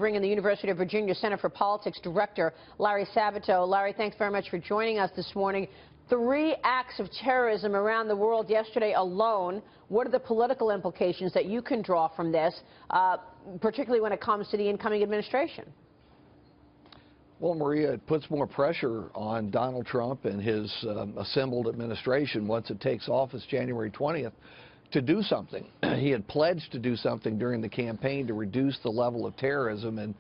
bring in the University of Virginia Center for Politics Director Larry Sabato. Larry, thanks very much for joining us this morning. 3 acts of terrorism around the world yesterday alone. What are the political implications that you can draw from this, particularly when it comes to the incoming administration? Well, Maria, it puts more pressure on Donald Trump and his assembled administration once it takes office January 20th to do something. He had pledged to do something during the campaign to reduce the level of terrorism, and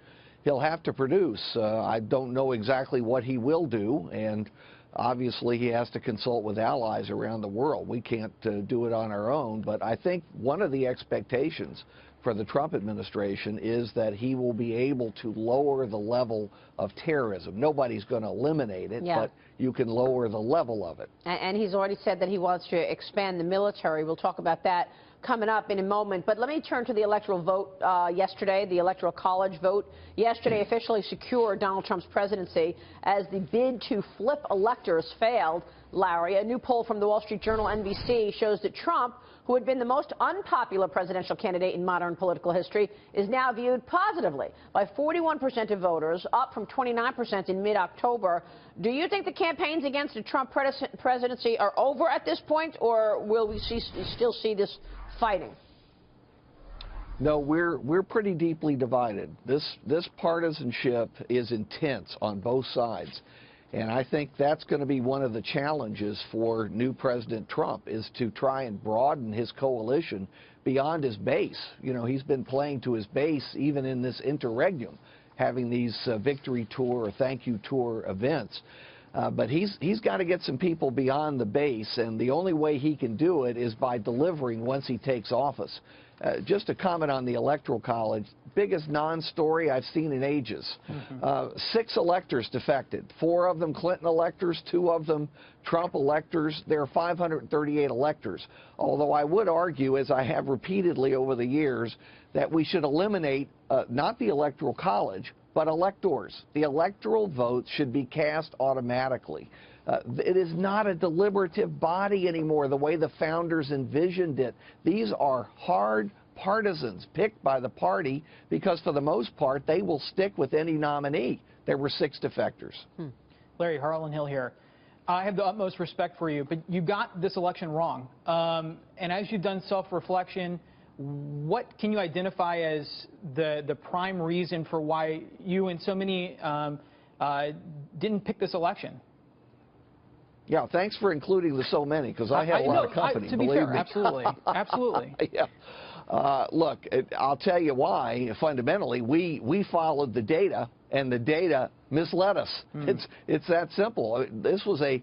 he'll have to produce. I don't know exactly what he will do, and obviously he has to consult with allies around the world. We can't do it on our own, but I think one of the expectations for the Trump administration is that he will be able to lower the level of terrorism. Nobody's going to eliminate it, but you can lower the level of it. And he's already said that he wants to expand the military. We'll talk about that coming up in a moment. But let me turn to the electoral vote yesterday. The Electoral College vote yesterday officially secured Donald Trump's presidency as the bid to flip electors failed. Larry, a new poll from the Wall Street Journal NBC shows that Trump, who had been the most unpopular presidential candidate in modern political history, is now viewed positively by 41% of voters, up from 29% in mid-October. Do you think the campaigns against the Trump presidency are over at this point, or will we still see this fighting? No, we're pretty deeply divided. This partisanship is intense on both sides. And I think that's going to be one of the challenges for new President Trump, is to try and broaden his coalition beyond his base. You know, he's been playing to his base even in this interregnum, having these victory tour or thank you tour events. But he's got to get some people beyond the base, and the only way he can do it is by delivering once he takes office. Just a comment on the Electoral College, biggest non-story I've seen in ages. 6 electors defected, 4 of them Clinton electors, 2 of them Trump electors. There are 538 electors. Although I would argue, as I have repeatedly over the years, that we should eliminate not the Electoral College, but electors. The electoral votes should be cast automatically. It is not a deliberative body anymore the way the founders envisioned it. These are hard partisans picked by the party because, for the most part, they will stick with any nominee. There were 6 defectors. Larry, Harlan Hill here. I have the utmost respect for you, but you got this election wrong. And as you've done self-reflection, what can you identify as the prime reason for why you and so many didn't pick this eletion? Yeah, thanks for including the so many, because I had a lot of company, to be believe fair, me. absolutely, absolutely. Yeah. Look, I'll tell you why. Fundamentally, we followed the data, and the data misled us. It's that simple. This was a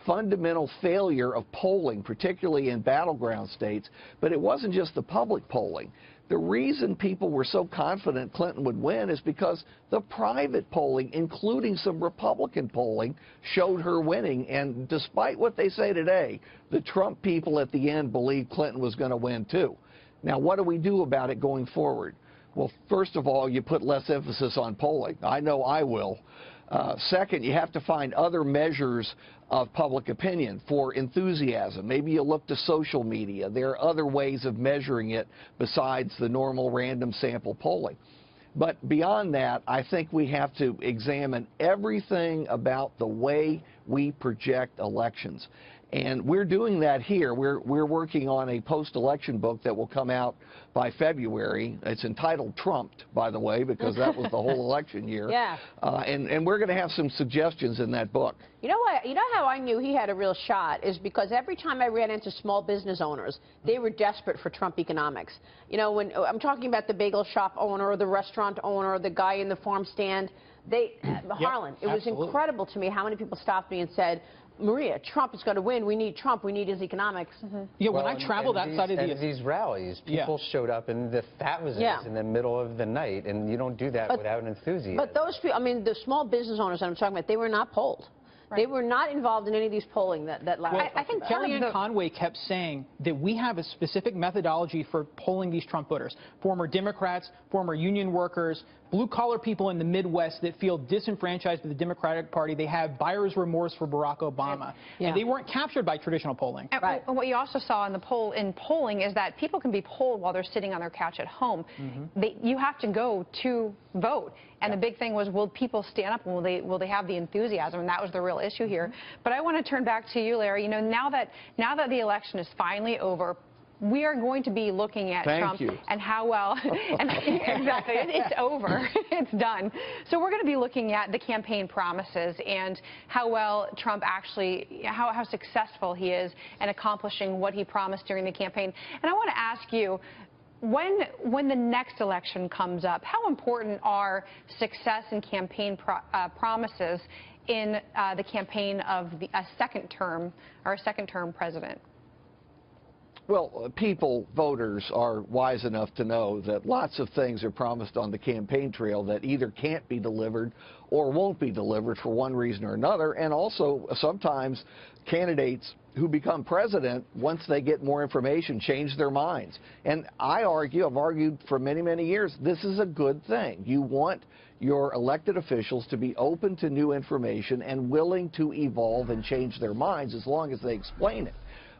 fundamental failure of polling, particularly in battleground states. But it wasn't just the public polling. The reason people were so confident Clinton would win is because the private polling, including some Republican polling, showed her winning. And despite what they say today, the Trump people at the end believed Clinton was going to win too. Now, what do we do about it going forward? Well, first of all, you put less emphasis on polling. I know I will. Second, you have to find other measures of public opinion for enthusiasm. Maybe you look to social media. There are other ways of measuring it besides the normal random sample polling. But beyond that, I think we have to examine everything about the way we project elections. And we're doing that here. We're working on a post-election book that will come out by February. It's entitled Trumped, by the way, because that was the whole election year. Yeah. And we're going to have some suggestions in that book. You know what? You know how I knew he had a real shot is because every time I ran into small business owners, they were desperate for Trump economics. You know, when I'm talking about the bagel shop owner, or the restaurant owner, or the guy in the farm stand, Harlan, it was incredible to me how many people stopped me and said, Maria, Trump is going to win. We need Trump. We need his economics. Yeah, when I traveled outside of these rallies, people showed up, and that was in the middle of the night, and you don't do that without enthusiasm. But those people, I mean, the small business owners that I'm talking about, they were not polled. They were not involved in any of these polling that last. Well, I think Kellyanne Conway kept saying that we have a specific methodology for polling these Trump voters. Former Democrats, former union workers, blue-collar people in the Midwest that feel disenfranchised by the Democratic Party. They have buyer's remorse for Barack Obama. Yeah. And they weren't captured by traditional polling. And what you also saw in polling is that people can be polled while they're sitting on their couch at home. You have to go to vote. And the big thing was, will people stand up and will they have the enthusiasm? And that was the real issue here. But I want to turn back to you, Larry. You know, now that the election is finally over, we are going to be looking at Trump and how well, and exactly, it's over, it's done. So we're going to be looking at the campaign promises and how well Trump actually, how successful he is in accomplishing what he promised during the campaign. And I want to ask you, when the next election comes up, how important are success and campaign promises in the campaign of a second term president? Well, people, voters, are wise enough to know that lots of things are promised on the campaign trail that either can't be delivered or won't be delivered for one reason or another, and also sometimes candidates who become president, once they get more information, change their minds. And I've argued for many, many years, this is a good thing. You want your elected officials to be open to new information and willing to evolve and change their minds as long as they explain it.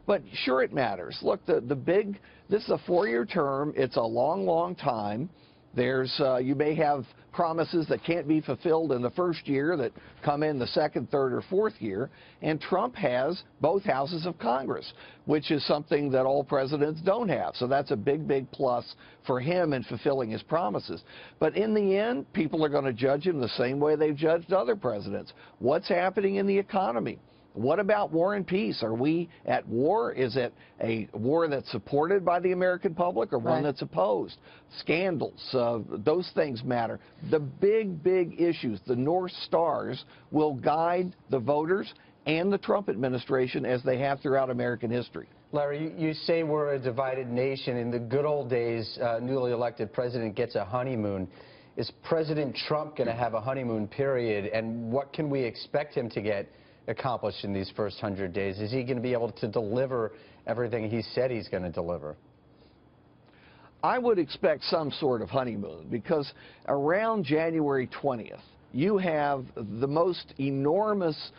But sure, it matters. Look, this is a 4-year term. It's a long, long time. You may have promises that can't be fulfilled in the first year that come in the second, third, or fourth year. And Trump has both houses of Congress, which is something that all presidents don't have. So that's a big, big plus for him in fulfilling his promises. But in the end, people are going to judge him the same way they've judged other presidents. What's happening in the economy? What about war and peace? Are we at war? Is it a war that's supported by the American public or one that's opposed? Scandals, those things matter. The big, big issues, the North Stars, will guide the voters and the Trump administration as they have throughout American history. Larry, you say we're a divided nation. In the good old days, newly elected president gets a honeymoon. Is President Trump going to have a honeymoon period, and what can we expect him to get accomplished in these first 100 days? Is he going to be able to deliver everything he said he's going to deliver? I would expect some sort of honeymoon, because around January 20th, you have the most enormous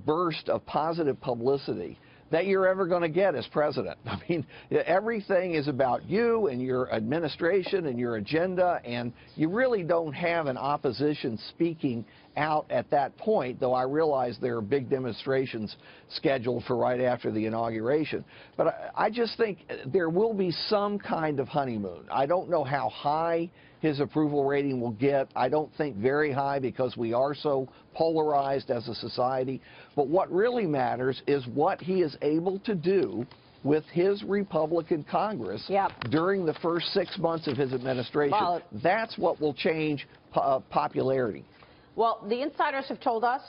burst of positive publicity that you're ever going to get as president. I mean, everything is about you and your administration and your agenda, and you really don't have an opposition speaking out at that point, though I realize there are big demonstrations scheduled for right after the inauguration. But I just think there will be some kind of honeymoon. I don't know how high his approval rating will get. I don't think very high, because we are so polarized as a society. But what really matters is what he is able to do with his Republican Congress during the first 6 months of his administration. Well, that's what will change popularity. Well, the insiders have told us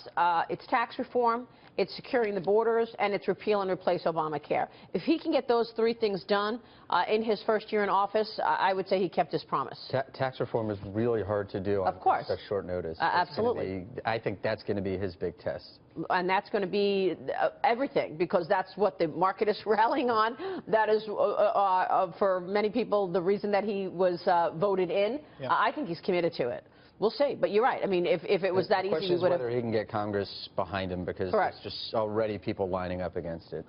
it's tax reform, it's securing the borders, and it's repeal and replace Obamacare. If he can get those 3 things done in his first year in office, I would say he kept his promise. Tax reform is really hard to do on such short notice. Absolutely. I think that's going to be his big test. And that's going to be everything, because that's what the market is rallying on. That is, for many people, the reason that he was voted in. I think he's committed to it. We'll see. But you're right. I mean, if it was that easy, we would have. The question is whether he can get Congress behind him, because there's just already people lining up against it.